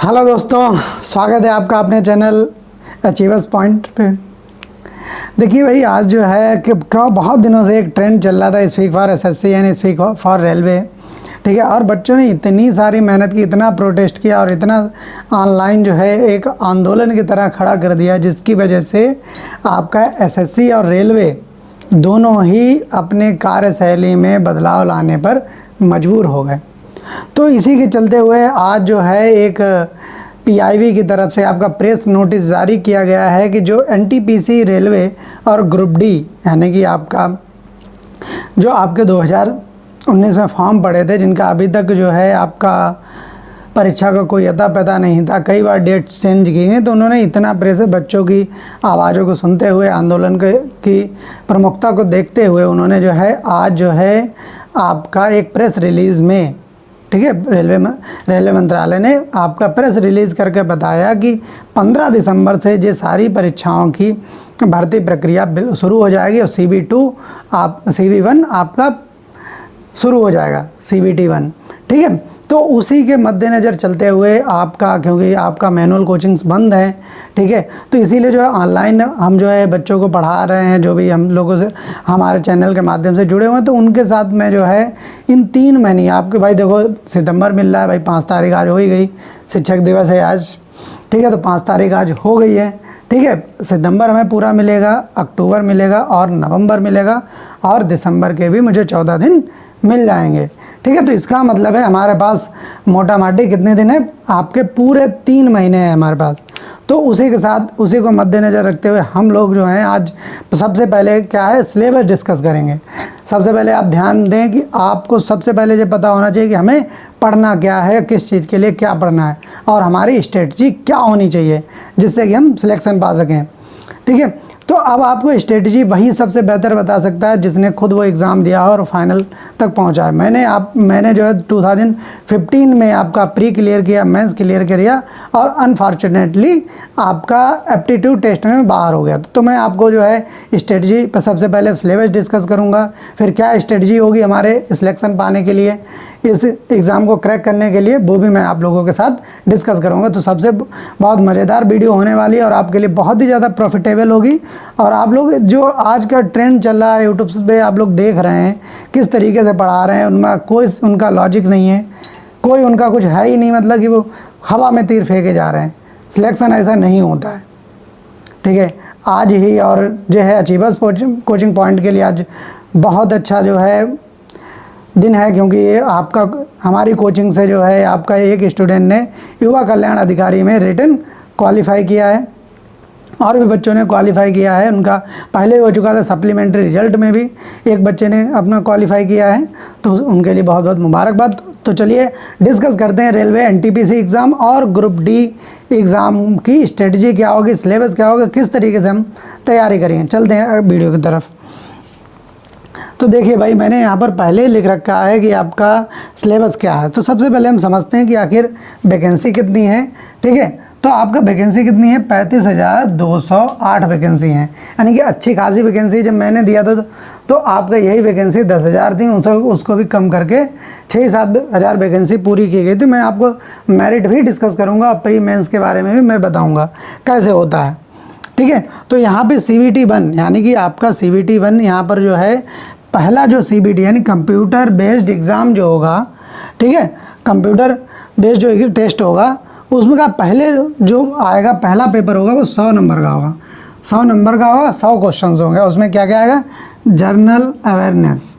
Hello दोस्तों, स्वागत है आपका अपने चैनल अचीवर्स पॉइंट पे। देखिए भाई, आज जो है कि बहुत दिनों से एक ट्रेंड चल रहा था speak for SSC and speak for railway, ठीक है। और बच्चों ने इतनी सारी मेहनत की, इतना प्रोटेस्ट किया और इतना ऑनलाइन जो है एक आंदोलन की तरह खड़ा कर दिया, जिसकी वजह से आपका एसएससी और रेलवे दोनों ही अपने कार्यशैली में बदलाव लाने पर मजबूर हो गए। तो इसी के चलते हुए आज जो है एक पीआईबी की तरफ से आपका प्रेस नोटिस जारी किया गया है कि जो एनटीपीसी रेलवे और ग्रुप डी यानी कि आपका जो आपके 2019 में फॉर्म पड़े थे, जिनका अभी तक जो है आपका परीक्षा का कोई अता पता नहीं था, कई बार डेट चेंज की गई, तो उन्होंने इतना प्रेस बच्चों की आवाज़ों को सुनते हुए, आंदोलन की प्रमुखता को देखते हुए उन्होंने जो है आज जो है आपका एक प्रेस रिलीज़ में, ठीक है, रेलवे मंत्रालय ने आपका प्रेस रिलीज़ करके बताया कि 15 दिसंबर से ये सारी परीक्षाओं की भर्ती प्रक्रिया शुरू हो जाएगी और CV1 आपका शुरू हो जाएगा, CBT1, ठीक है। तो उसी के मद्देनज़र चलते हुए आपका, क्योंकि आपका मैनुअल कोचिंग्स बंद हैं, ठीक है, तो इसीलिए जो है ऑनलाइन हम जो है बच्चों को पढ़ा रहे हैं, जो भी हम लोगों से हमारे चैनल के माध्यम से जुड़े हुए हैं, तो उनके साथ में जो है इन 3 महीने आपके, भाई देखो सितंबर मिल रहा है, भाई 5 तारीख आज हो ही गई, शिक्षक दिवस है आज, ठीक है, तो 5 तारीख आज हो गई है, ठीक है। सितंबर हमें पूरा मिलेगा, अक्टूबर मिलेगा और नवंबर मिलेगा और दिसंबर के भी मुझे 14 दिन मिल जाएंगे, ठीक है। तो इसका मतलब है हमारे पास मोटा माटी कितने दिन है, आपके पूरे 3 महीने हैं हमारे पास। तो उसी के साथ, उसी को मद्देनज़र रखते हुए हम लोग जो हैं आज सबसे पहले क्या है, सिलेबस डिस्कस करेंगे। सबसे पहले आप ध्यान दें कि आपको सबसे पहले ये पता होना चाहिए कि हमें पढ़ना क्या है, किस चीज़ के लिए क्या पढ़ना है और हमारी स्ट्रेटजी क्या होनी चाहिए जिससे कि हम सिलेक्शन पा सकें, ठीक है। तो अब आपको स्ट्रेटजी वही सबसे बेहतर बता सकता है जिसने खुद वो एग्ज़ाम दिया और फाइनल तक पहुंचा है। मैंने जो है 2015 में आपका प्री क्लियर किया, मेंस क्लियर किया और अनफॉर्चुनेटली आपका एप्टीट्यूड टेस्ट में बाहर हो गया। तो मैं आपको जो है स्ट्रेटजी पर सबसे पहले सिलेबस डिस्कस करूंगा, फिर क्या स्ट्रेटजी होगी हमारे सिलेक्शन पाने के लिए, इस एग्ज़ाम को क्रैक करने के लिए, वो भी मैं आप लोगों के साथ डिस्कस करूंगा। तो सबसे बहुत मज़ेदार वीडियो होने वाली है और आपके लिए बहुत ही ज़्यादा प्रॉफिटेबल होगी। और आप लोग जो आज का ट्रेंड चल रहा है यूट्यूब पे, आप लोग देख रहे हैं किस तरीके से पढ़ा रहे हैं, उनमें कोई उनका लॉजिक नहीं है, कोई उनका कुछ है ही नहीं, मतलब कि वो हवा में तीर फेंके जा रहे हैं। सिलेक्शन ऐसा नहीं होता है, ठीक है। आज ही और जो है अचीवर्स कोचिंग पॉइंट के लिए आज बहुत अच्छा जो है दिन है, क्योंकि ये आपका हमारी कोचिंग से जो है आपका एक स्टूडेंट ने युवा कल्याण अधिकारी में रिटन क्वालिफाई किया है और भी बच्चों ने क्वालिफाई किया है। उनका पहले हो चुका था, सप्लीमेंट्री रिजल्ट में भी एक बच्चे ने अपना क्वालिफाई किया है, तो उनके लिए बहुत बहुत मुबारकबाद। तो चलिए डिस्कस करते हैं रेलवे एनटीपीसी एग्ज़ाम और ग्रुप डी एग्ज़ाम की स्ट्रेटजी क्या होगी, सिलेबस क्या होगा, किस तरीके से हम तैयारी करेंगे। चलते हैं वीडियो की तरफ। तो देखिए भाई, मैंने यहाँ पर पहले ही लिख रखा है कि आपका सिलेबस क्या है। तो सबसे पहले हम समझते हैं कि आखिर वैकेंसी कितनी है, ठीक है। तो आपका वैकेंसी कितनी है, 35,208 वैकेंसी हैं, यानी कि अच्छी खासी वैकेंसी। जब मैंने दिया था तो आपका यही वैकेंसी 10,000 थी, उसको भी कम करके 6-7 हज़ार वैकेंसी पूरी की गई थी। मैं आपको मेरिट भी डिस्कस करूँगा और प्री मेंस के बारे में भी मैं बताऊँगा कैसे होता है, ठीक है। तो यहाँ पे CBT1 यानी कि आपका CBT1 यहाँ पर जो है पहला जो CBT यानी कंप्यूटर बेस्ड एग्ज़ाम जो होगा, ठीक है, कंप्यूटर बेस्ड जो टेस्ट होगा उसमें का पहले जो आएगा, पहला पेपर होगा वो 100 नंबर का होगा, 100 नंबर का होगा, 100 क्वेश्चंस होंगे। उसमें क्या क्या आएगा, जनरल अवेयरनेस,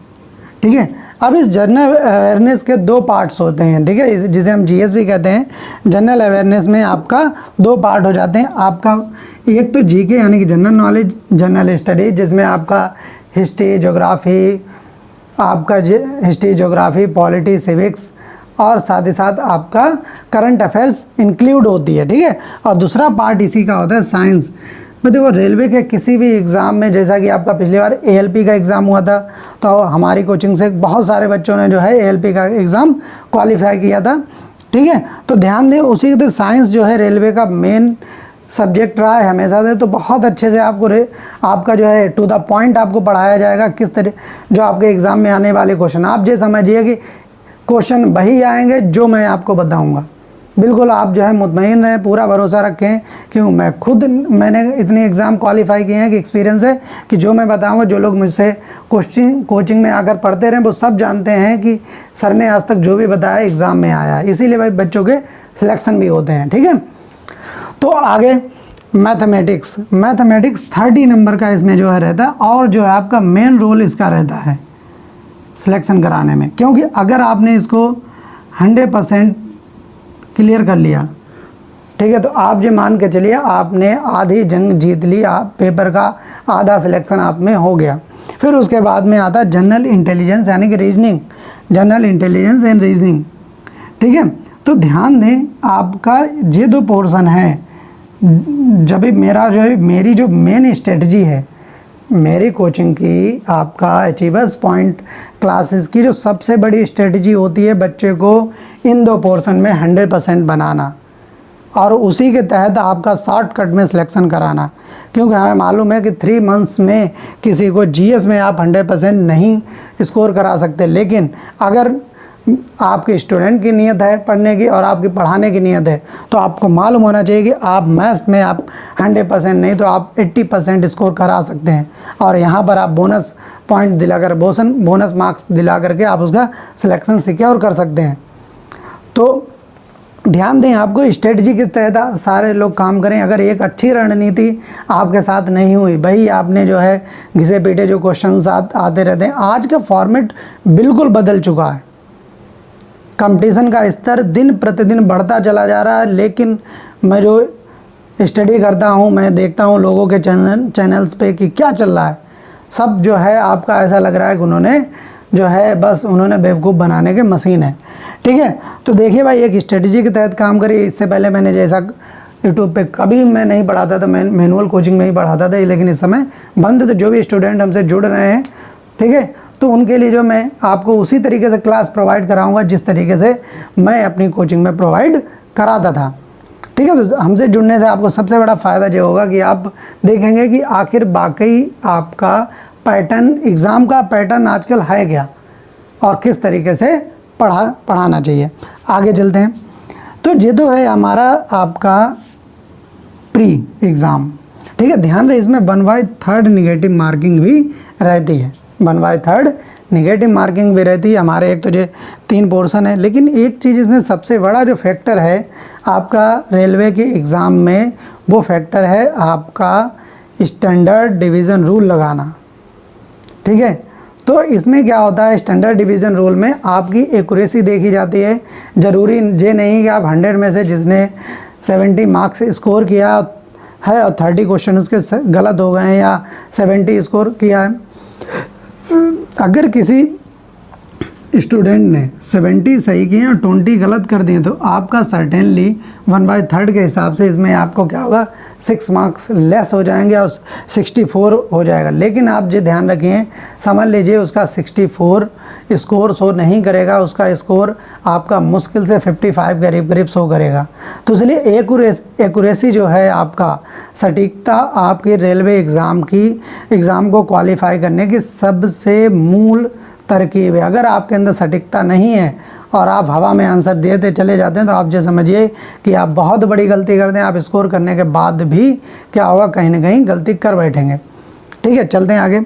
ठीक है। अब इस जनरल अवेयरनेस के 2 पार्ट्स होते हैं, ठीक है, जिसे हम GS भी कहते हैं। जनरल अवेयरनेस में आपका 2 पार्ट हो जाते हैं। आपका एक तो GK यानी कि जनरल नॉलेज, जनरल स्टडी, जिसमें आपका हिस्ट्री, ज्योग्राफी, आपका हिस्ट्री, ज्योग्राफी, पॉलिटी, सिविक्स और साथ ही साथ आपका करंट अफेयर्स इंक्लूड होती है, ठीक है। और दूसरा पार्ट इसी का होता है साइंस। मैं देखो रेलवे के किसी भी एग्ज़ाम में, जैसा कि आपका पिछली बार ALP का एग्ज़ाम हुआ था, तो हमारी कोचिंग से बहुत सारे बच्चों ने जो है ALP का एग्ज़ाम क्वालिफाई किया था, ठीक है। तो ध्यान दें, उसी के साइंस जो है रेलवे का मेन सब्जेक्ट रहा है हमेशा से। तो बहुत अच्छे से आपका जो है टू द पॉइंट आपको पढ़ाया जाएगा, किस तरह जो आपके एग्ज़ाम में आने वाले क्वेश्चन, आप ये समझिए कि क्वेश्चन वही आएंगे जो मैं आपको बताऊंगा, बिल्कुल आप जो है मुतमईन रहें, पूरा भरोसा रखें। क्यों, मैंने इतने एग्ज़ाम क्वालिफाई किए हैं कि एक्सपीरियंस है कि जो मैं बताऊंगा, जो लोग मुझसे कोचिंग में आकर पढ़ते रहे वो सब जानते हैं कि सर ने आज तक जो भी बताया एग्ज़ाम में आया है। इसीलिए भाई बच्चों के सिलेक्शन भी होते हैं। ठीक है, तो आगे मैथमेटिक्स 30 नंबर का इसमें जो है रहता है, और जो है आपका मेन रोल इसका रहता है सिलेक्शन कराने में। क्योंकि अगर आपने इसको 100% क्लियर कर लिया, ठीक है, तो आप ये मान के चलिए आपने आधी जंग जीत ली, आप पेपर का आधा सिलेक्शन आप में हो गया। फिर उसके बाद में आता है जनरल इंटेलिजेंस यानी कि reasoning, general intelligence and reasoning. ठीक है, तो ध्यान दें आपका ये दो पोर्शन है। जब भी मेरी जो मेन स्ट्रेटजी है मेरी कोचिंग की, आपका अचीवर्स पॉइंट क्लासेस की जो सबसे बड़ी स्ट्रेटजी होती है बच्चे को इन दो पोर्शन में 100% बनाना, और उसी के तहत आपका शॉर्टकट में सिलेक्शन कराना। क्योंकि हमें मालूम है कि 3 मंथ्स में किसी को जीएस में आप 100% नहीं स्कोर करा सकते, लेकिन अगर आपके स्टूडेंट की नीयत है पढ़ने की और आपकी पढ़ाने की नीयत है, तो आपको मालूम होना चाहिए कि आप मैथ्स में आप 100% नहीं तो आप 80% स्कोर करा सकते हैं, और यहाँ पर आप बोनस पॉइंट दिलाकर बोनस मार्क्स दिला करके आप उसका सिलेक्शन सिक्योर कर सकते हैं। तो ध्यान दें, आपको स्ट्रेटजी के तहत सारे लोग काम करें। अगर एक अच्छी रणनीति आपके साथ नहीं हुई, भाई आपने जो है घिसे पीटे जो क्वेश्चंस आते रहते हैं। आज का फॉर्मेट बिल्कुल बदल चुका है, कंपटीशन का स्तर दिन प्रतिदिन बढ़ता चला जा रहा है। लेकिन मैं जो स्टडी करता हूँ, मैं देखता हूँ लोगों के चैनल्स पे कि क्या चल रहा है, सब जो है आपका ऐसा लग रहा है कि उन्होंने जो है बस उन्होंने बेवकूफ़ बनाने के मशीन है। ठीक है, तो देखिए भाई एक स्ट्रेटजी के तहत काम करिए। इससे पहले मैंने जैसा यूट्यूब पे कभी मैं नहीं पढ़ाता था, मैं मैनुअल कोचिंग में ही पढ़ाता था, लेकिन इस समय बंद। तो जो भी स्टूडेंट हमसे जुड़ रहे हैं, ठीक है, तो उनके लिए जो मैं आपको उसी तरीके से क्लास प्रोवाइड कराऊंगा जिस तरीके से मैं अपनी कोचिंग में प्रोवाइड कराता था। ठीक है, तो हमसे जुड़ने से आपको सबसे बड़ा फ़ायदा ये होगा कि आप देखेंगे कि आखिर वाकई आपका पैटर्न, एग्ज़ाम का पैटर्न आजकल है क्या और किस तरीके से पढ़ाना चाहिए। आगे चलते हैं। तो ये तो है हमारा आपका प्री एग्ज़ाम। ठीक है, ध्यान रहे इसमें 1/3 निगेटिव मार्किंग भी रहती है, 1/3 निगेटिव मार्किंग भी रहती है। हमारे एक तो ये 3 पोर्शन है, लेकिन एक चीज़ इसमें सबसे बड़ा जो फैक्टर है आपका रेलवे के एग्ज़ाम में, वो फैक्टर है आपका स्टैंडर्ड डिवीज़न रूल लगाना। ठीक है, तो इसमें क्या होता है, स्टैंडर्ड डिवीज़न रूल में आपकी एक्यूरेसी देखी जाती है। ज़रूरी ये नहीं कि आप 100 में से जिसने 70 मार्क्स स्कोर किया है और 30 क्वेश्चन उसके गलत हो गए हैं या 70 स्कोर किया है, अगर किसी स्टूडेंट ने 70 सही किए और 20 गलत कर दिए, तो आपका सर्टेनली 1/3 के हिसाब से इसमें आपको क्या होगा, 6 मार्क्स लेस हो जाएंगे और 64 हो जाएगा। लेकिन आप ये ध्यान रखिए, समझ लीजिए उसका 64 स्कोर शो नहीं करेगा, उसका स्कोर आपका मुश्किल से 55 करीब शो करेगा। तो इसलिए एक्यूरेसी जो है आपका सटीकता आपके रेलवे एग्ज़ाम को क्वालिफाई करने की सबसे मूल तरकीब है। अगर आपके अंदर सटीकता नहीं है और आप हवा में आंसर देते चले जाते हैं, तो आप ये समझिए कि आप बहुत बड़ी गलती करते हैं। आप स्कोर करने के बाद भी क्या होगा, कहीं ना कहीं गलती कर बैठेंगे। ठीक है, चलते हैं आगे।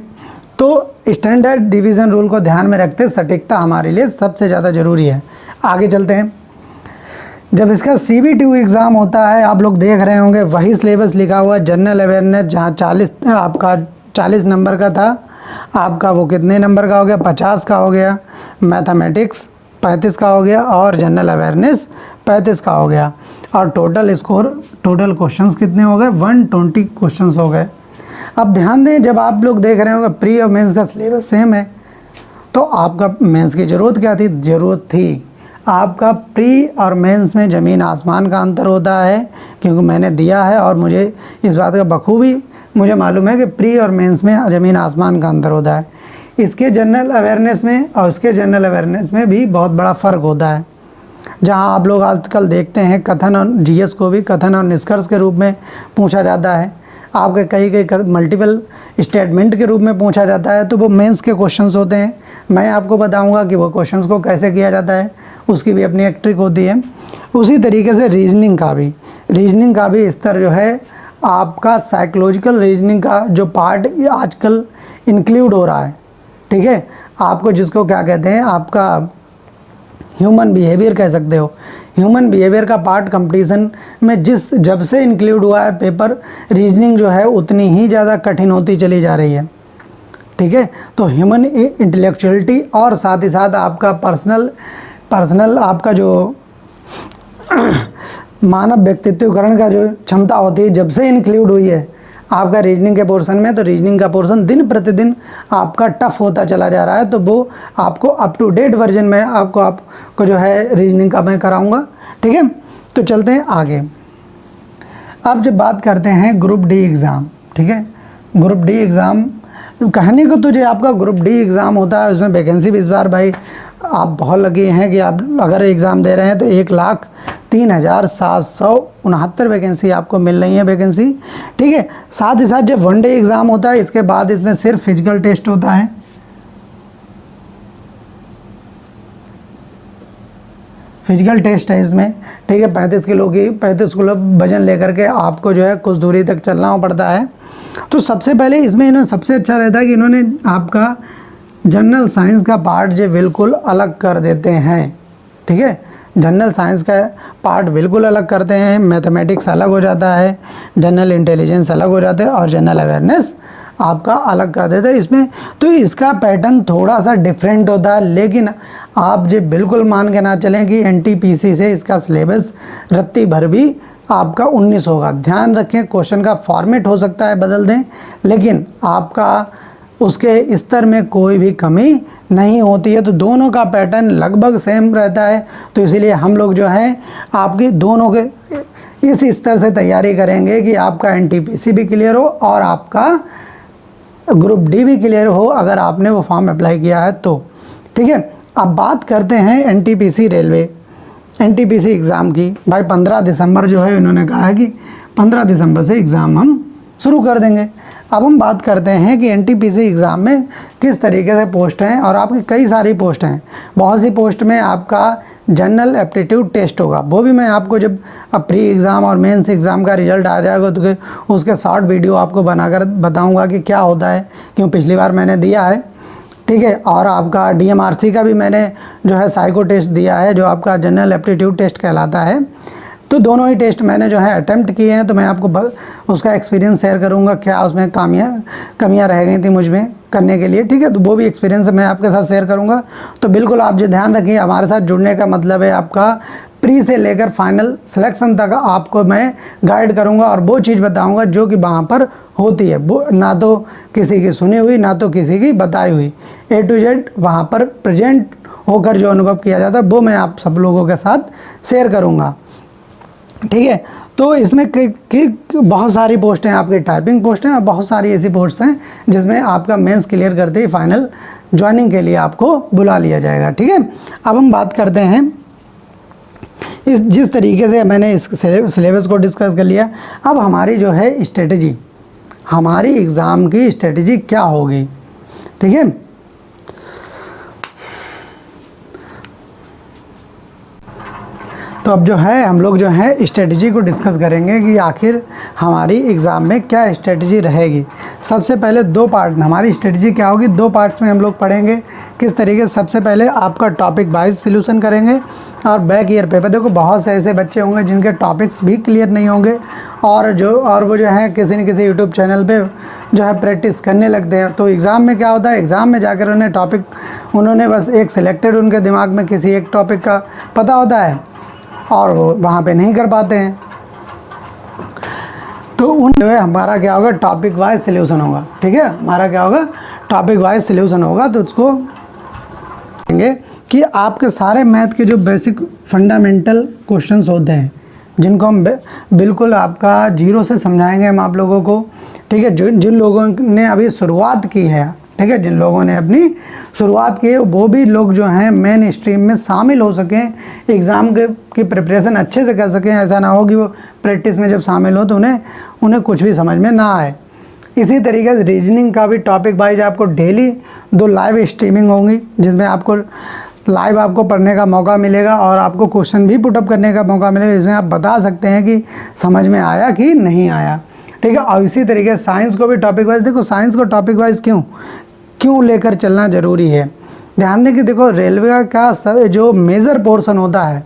तो स्टैंडर्ड डिवीज़न रूल को ध्यान में रखते सटीकता हमारे लिए सबसे ज़्यादा ज़रूरी है। आगे चलते हैं। जब इसका CBTU एग्ज़ाम होता है, आप लोग देख रहे होंगे वही सिलेबस लिखा हुआ है, जनरल अवेयरनेस, जहाँ 40 नंबर का था, आपका वो कितने नंबर का हो गया, 50 का हो गया, मैथमेटिक्स 35 का हो गया और जनरल अवेयरनेस 35 का हो गया, और टोटल क्वेश्चंस कितने हो गए, 120 क्वेश्चंस हो गए। अब ध्यान दें, जब आप लोग देख रहे होंगे प्री और मेंस का सिलेबस सेम है, तो आपका मेंस की ज़रूरत क्या थी, ज़रूरत थी आपका प्री और मेंस में ज़मीन आसमान का अंतर होता है। क्योंकि मैंने दिया है और मुझे इस बात का बखूबी मुझे मालूम है कि प्री और मेंस में ज़मीन आसमान का अंतर होता है। इसके जनरल अवेयरनेस में और उसके जनरल अवेयरनेस में भी बहुत बड़ा फ़र्क होता है। जहां आप लोग आजकल देखते हैं कथन और जीएस को भी कथन और निष्कर्ष के रूप में पूछा जाता है, आपके कई मल्टीपल स्टेटमेंट के रूप में पूछा जाता है, तो वो मेंस के क्वेश्चंस होते हैं। मैं आपको बताऊंगा कि वो क्वेश्चंस को कैसे किया जाता है, उसकी भी अपनी एक ट्रिक होती है। उसी तरीके से रीजनिंग का भी स्तर जो है आपका साइकोलॉजिकल रीजनिंग का जो पार्ट आजकल इंक्लूड हो रहा है, ठीक है। आपको जिसको क्या कहते हैं, आपका ह्यूमन बिहेवियर कह सकते हो, ह्यूमन बिहेवियर का पार्ट कंपटीशन में जब से इंक्लूड हुआ है पेपर, रीजनिंग जो है उतनी ही ज़्यादा कठिन होती चली जा रही है, ठीक है। तो ह्यूमन इंटेलेक्चुअलिटी और साथ ही साथ आपका पर्सनल आपका जो मानव व्यक्तित्वकरण का जो क्षमता होती है, जब से इंक्लूड हुई है आपका रीजनिंग के पोर्शन में, तो रीजनिंग का पोर्शन दिन प्रतिदिन आपका टफ होता चला जा रहा है। तो वो आपको अप टू डेट वर्जन में आपको जो है रीजनिंग का मैं कराऊंगा, ठीक है। तो चलते हैं आगे। अब जब बात करते हैं ग्रुप डी एग्ज़ाम, ठीक है। ग्रुप डी एग्ज़ाम कहने को तो जो आपका ग्रुप डी एग्ज़ाम होता है उसमें वैकेंसी भी इस बार भाई आप बहुत लगे हैं कि आप अगर एग्ज़ाम दे रहे हैं तो 1,03,769 वैकेंसी आपको मिल रही है वैकेंसी, ठीक है। साथ ही साथ जब वन डे एग्ज़ाम होता है इसके बाद इसमें सिर्फ फिजिकल टेस्ट होता है, फिजिकल टेस्ट है इसमें, ठीक है। 35 किलो वजन लेकर के आपको जो है कुछ दूरी तक चलना पड़ता है। तो सबसे पहले इसमें इन्होंने सबसे अच्छा रहता है कि इन्होंने आपका जनरल साइंस का पार्ट जो बिल्कुल अलग कर देते हैं, ठीक है। जनरल साइंस का पार्ट बिल्कुल अलग करते हैं, मैथमेटिक्स अलग हो जाता है, जनरल इंटेलिजेंस अलग हो जाता है और जनरल अवेयरनेस आपका अलग कर देते हैं इसमें। तो इसका पैटर्न थोड़ा सा डिफरेंट होता है, लेकिन आप जो बिल्कुल मान के ना चलें कि एनटीपीसी से इसका सिलेबस रत्ती भर भी आपका 19 होगा। ध्यान रखें, क्वेश्चन का फॉर्मेट हो सकता है बदल दें, लेकिन आपका उसके स्तर में कोई भी कमी नहीं होती है। तो दोनों का पैटर्न लगभग सेम रहता है। तो इसीलिए हम लोग जो है आपकी दोनों के इस स्तर से तैयारी करेंगे कि आपका एनटीपीसी भी क्लियर हो और आपका ग्रुप डी भी क्लियर हो, अगर आपने वो फॉर्म अप्लाई किया है तो, ठीक है। अब बात करते हैं एनटीपीसी एग्ज़ाम की। भाई 15 दिसंबर जो है इन्होंने कहा है कि 15 दिसंबर से एग्ज़ाम हम शुरू कर देंगे। अब हम बात करते हैं कि एनटीपीसी एग्ज़ाम में किस तरीके से पोस्ट हैं, और आपकी कई सारी पोस्ट हैं। बहुत सी पोस्ट में आपका जनरल एप्टीट्यूड टेस्ट होगा, वो भी मैं आपको जब प्री एग्ज़ाम और मेंस एग्ज़ाम का रिजल्ट आ जाएगा तो उसके शॉर्ट वीडियो आपको बनाकर बताऊंगा कि क्या होता है, क्यों पिछली बार मैंने दिया है, ठीक है। और आपका डीएमआरसी का भी मैंने जो है साइको टेस्ट दिया है, जो आपका जनरल एप्टीट्यूड टेस्ट कहलाता है। तो दोनों ही टेस्ट मैंने जो है अटेम्प्ट किए हैं, तो मैं आपको उसका एक्सपीरियंस शेयर करूंगा, क्या उसमें कमियां रह गई थी मुझ में करने के लिए, ठीक है। तो वो भी एक्सपीरियंस मैं आपके साथ शेयर करूंगा। तो बिल्कुल आप जो ध्यान रखिए, हमारे साथ जुड़ने का मतलब है आपका प्री से लेकर फाइनल सिलेक्शन तक आपको मैं गाइड करूंगा और वो चीज़ बताऊंगा जो कि वहाँ पर होती है, वो ना तो किसी की सुनी हुई ना तो किसी की बताई हुई, A to Z वहाँ पर प्रेजेंट होकर जो अनुभव किया जाता है वो मैं आप सब लोगों के साथ शेयर करूँगा, ठीक है। तो इसमें बहुत सारी पोस्टें आपकी टाइपिंग पोस्ट हैं और बहुत सारी ऐसी पोस्ट हैं जिसमें आपका मेंस क्लियर करते ही फाइनल ज्वाइनिंग के लिए आपको बुला लिया जाएगा, ठीक है। अब हम बात करते हैं जिस तरीके से मैंने इस सिलेबस को डिस्कस कर लिया, अब हमारी जो है स्ट्रेटजी, हमारी एग्ज़ाम की स्ट्रेटजी क्या होगी, ठीक है। तो अब जो है हम लोग जो है स्ट्रेटजी को डिस्कस करेंगे कि आखिर हमारी एग्ज़ाम में क्या स्ट्रेटजी रहेगी। सबसे पहले दो पार्ट में हमारी स्ट्रेटजी क्या होगी, दो पार्ट्स में हम लोग पढ़ेंगे किस तरीके से। सबसे पहले आपका टॉपिक वाइज सॉल्यूशन करेंगे और बैक ईयर पेपर। देखो बहुत से ऐसे बच्चे होंगे जिनके टॉपिक्स भी क्लियर नहीं होंगे और वो जो है किसी न किसी यूट्यूब चैनल पे जो है प्रैक्टिस करने लगते हैं। तो एग्ज़ाम में क्या होता है, एग्ज़ाम में जाकर उन्होंने बस एक सिलेक्टेड उनके दिमाग में किसी एक टॉपिक का पता होता है और वो वहाँ पे नहीं कर पाते हैं। तो जो है हमारा क्या होगा, टॉपिक वाइज सॉल्यूशन होगा, ठीक है। हमारा क्या होगा, टॉपिक वाइज सॉल्यूशन होगा। तो उसको कहेंगे कि आपके सारे मैथ के जो बेसिक फंडामेंटल क्वेश्चंस होते हैं जिनको हम बिल्कुल आपका जीरो से समझाएंगे हम आप लोगों को, ठीक है। जिन लोगों ने अभी शुरुआत की है, ठीक है, जिन लोगों ने अपनी शुरुआत की है वो भी लोग जो हैं मेन स्ट्रीम में शामिल हो सकें, एग्ज़ाम की प्रिपरेशन अच्छे से कर सकें। ऐसा ना हो कि वो प्रैक्टिस में जब शामिल हो तो उन्हें कुछ भी समझ में ना आए। इसी तरीके से रीजनिंग का भी टॉपिक वाइज आपको डेली 2 लाइव स्ट्रीमिंग होंगी जिसमें आपको लाइव आपको पढ़ने का मौका मिलेगा और आपको क्वेश्चन भी पुटअप करने का मौका मिलेगा, इसमें आप बता सकते हैं कि समझ में आया कि नहीं आया। ठीक है, और इसी तरीके से साइंस को भी टॉपिक वाइज, देखो साइंस को टॉपिक वाइज क्यों लेकर चलना ज़रूरी है। ध्यान दें कि देखो रेलवे का जो मेजर पोर्शन होता है,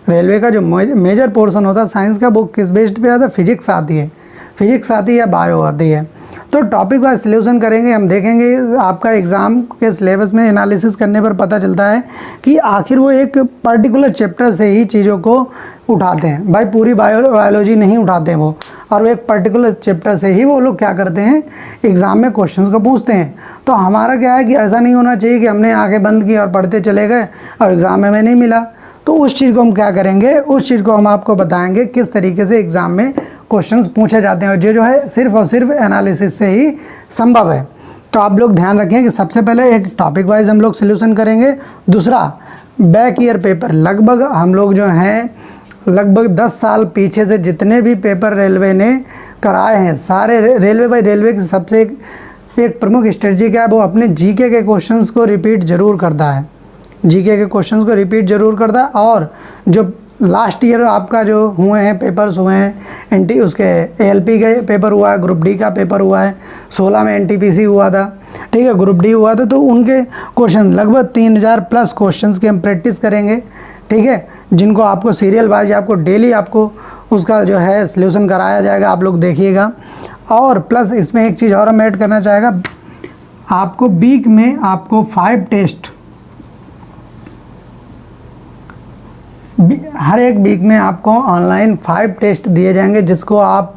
रेलवे का जो मेजर पोर्शन होता है साइंस का, वो किस बेस्ड पे आता है, फिजिक्स आती है, फिजिक्स आती है या बायो आती है। तो टॉपिक वाइज सॉल्यूशन करेंगे, हम देखेंगे आपका एग्ज़ाम के सिलेबस में एनालिसिस करने पर पता चलता है कि आखिर वो एक पर्टिकुलर चैप्टर से ही चीज़ों को उठाते हैं। भाई पूरी बायोलॉजी नहीं उठाते हैं वो, और वो एक पर्टिकुलर चैप्टर से ही वो लोग क्या करते हैं, एग्ज़ाम में क्वेश्चंस को पूछते हैं। तो हमारा क्या है कि ऐसा नहीं होना चाहिए कि हमने आंखें बंद की और पढ़ते चले गए और एग्ज़ाम में नहीं मिला। तो उस चीज़ को हम क्या करेंगे, उस चीज़ को हम आपको बताएंगे किस तरीके से एग्ज़ाम में क्वेश्चंस पूछे जाते हैं, और जो है सिर्फ और सिर्फ एनालिसिस से ही संभव है। तो आप लोग ध्यान रखें कि सबसे पहले एक टॉपिक वाइज हम लोग सॉल्यूशन करेंगे। दूसरा बैक ईयर पेपर, लगभग हम लोग जो हैं लगभग 10 साल पीछे से जितने भी पेपर रेलवे ने कराए हैं, सारे रेलवे बाई रेलवे की सबसे एक प्रमुख स्ट्रेटजी क्या है, वो अपने जीके के क्वेश्चंस को रिपीट ज़रूर करता है, जीके के क्वेश्चंस को रिपीट ज़रूर करता है। और जो लास्ट ईयर आपका जो हुए हैं पेपर्स हुए हैं, एनटी उसके एएलपी के पेपर हुआ है, ग्रुप डी का पेपर हुआ है, 16 में एनटीपीसी हुआ था, ठीक है, ग्रुप डी हुआ था। तो उनके क्वेश्चन लगभग 3000 प्लस क्वेश्चंस की हम प्रैक्टिस करेंगे, ठीक है, जिनको आपको सीरियल वाइज आपको डेली आपको उसका जो है सॉल्यूशन कराया जाएगा, आप लोग देखिएगा। और प्लस इसमें एक चीज़ और हम ऐड करना चाहेगा, आपको वीक में आपको 5 टेस्ट, हर एक वीक में आपको ऑनलाइन 5 टेस्ट दिए जाएंगे, जिसको आप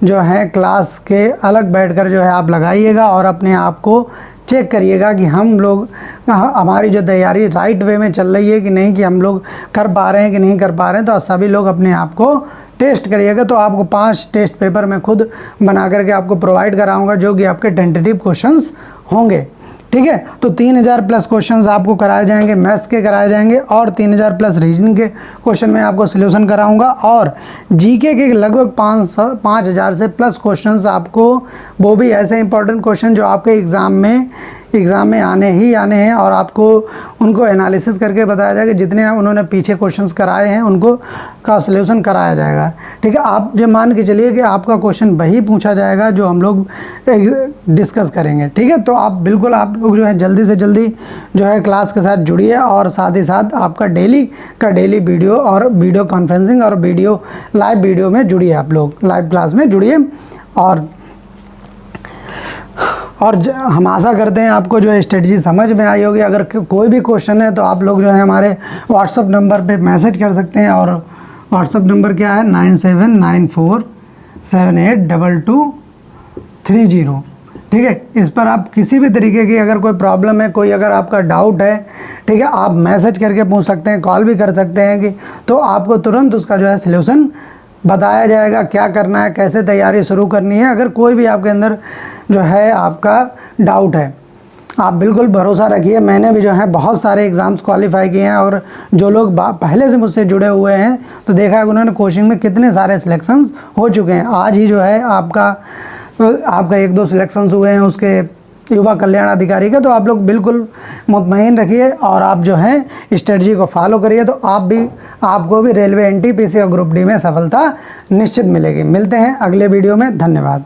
जो है क्लास के अलग बैठकर जो है आप लगाइएगा और अपने आप को चेक करिएगा कि हम लोग हमारी जो तैयारी राइट वे में चल रही है कि नहीं, कि हम लोग कर पा रहे हैं कि नहीं कर पा रहे हैं। तो सभी लोग अपने आप को टेस्ट करिएगा। तो आपको 5 टेस्ट पेपर मैं खुद बना करके आपको प्रोवाइड कराऊंगा, जो कि आपके टेंटेटिव क्वेश्चंस होंगे, ठीक है। तो 3000 प्लस क्वेश्चंस आपको कराए जाएंगे, मैथ्स के कराए जाएंगे, और 3000 प्लस रीजनिंग के क्वेश्चन में आपको सॉल्यूशन कराऊंगा, और जीके के लगभग 5000 से प्लस क्वेश्चंस आपको, वो भी ऐसे इंपॉर्टेंट क्वेश्चन जो आपके एग्ज़ाम में आने ही आने हैं, और आपको उनको एनालिसिस करके बताया जाएगा, जितने उन्होंने पीछे क्वेश्चंस कराए हैं उनको का सॉल्यूशन कराया जाएगा, ठीक है। आप जो मान के चलिए कि आपका क्वेश्चन वही पूछा जाएगा जो हम लोग डिस्कस करेंगे, ठीक है। तो आप बिल्कुल आप लोग जो है जल्दी से जल्दी जो है क्लास के साथ जुड़िए, और साथ ही साथ आपका डेली वीडियो और वीडियो कॉन्फ्रेंसिंग और लाइव वीडियो में जुड़िए, आप लोग लाइव क्लास में जुड़िए। और हम आशा करते हैं आपको जो है स्ट्रेटजी समझ में आई होगी। अगर कोई भी क्वेश्चन है तो आप लोग जो है हमारे व्हाट्सअप नंबर पे मैसेज कर सकते हैं, और व्हाट्सअप नंबर क्या है 9794782230, ठीक है। इस पर आप किसी भी तरीके की अगर कोई प्रॉब्लम है, कोई अगर आपका डाउट है, ठीक है, आप मैसेज करके पूछ सकते हैं, कॉल भी कर सकते हैं, कि तो आपको तुरंत उसका जो है सॉल्यूशन बताया जाएगा, क्या करना है, कैसे तैयारी शुरू करनी है। अगर कोई भी आपके अंदर जो है आपका डाउट है, आप बिल्कुल भरोसा रखिए। मैंने भी जो है बहुत सारे एग्ज़ाम्स क्वालिफाई किए हैं, और जो लोग पहले से मुझसे जुड़े हुए हैं तो देखा है उन्होंने कोचिंग में कितने सारे सिलेक्शंस हो चुके हैं। आज ही जो है आपका 1-2 सिलेक्शंस हुए हैं उसके युवा कल्याण अधिकारी का। तो आप लोग बिल्कुल मुतमईन रखिए, और आप जो है स्ट्रेटजी को फॉलो करिए, तो आपको भी रेलवे एनटीपीसी और ग्रुप डी में सफलता निश्चित मिलेगी। मिलते हैं अगले वीडियो में, धन्यवाद।